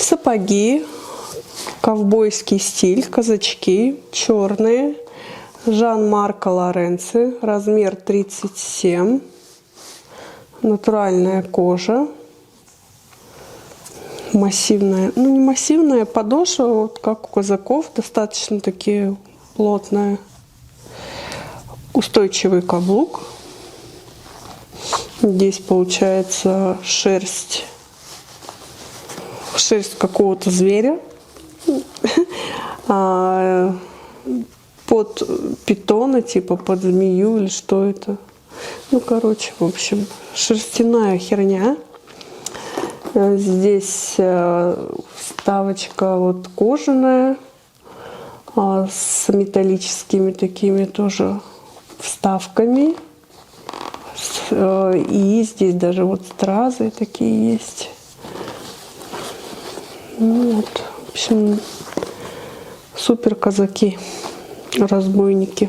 Сапоги, ковбойский стиль, казачки, черные, Жан-Марко Лоренци, размер 37, натуральная кожа, массивная, ну не массивная подошва, вот как у казаков, достаточно такие плотная, устойчивый каблук. Здесь получается шерсть какого-то зверя под питона, типа под змею или что это. Ну, короче, в общем, шерстяная херня. Здесь вставочка вот кожаная с металлическими такими тоже вставками. И здесь даже вот стразы такие есть. Ну, вот, в общем, супер казаки, разбойники.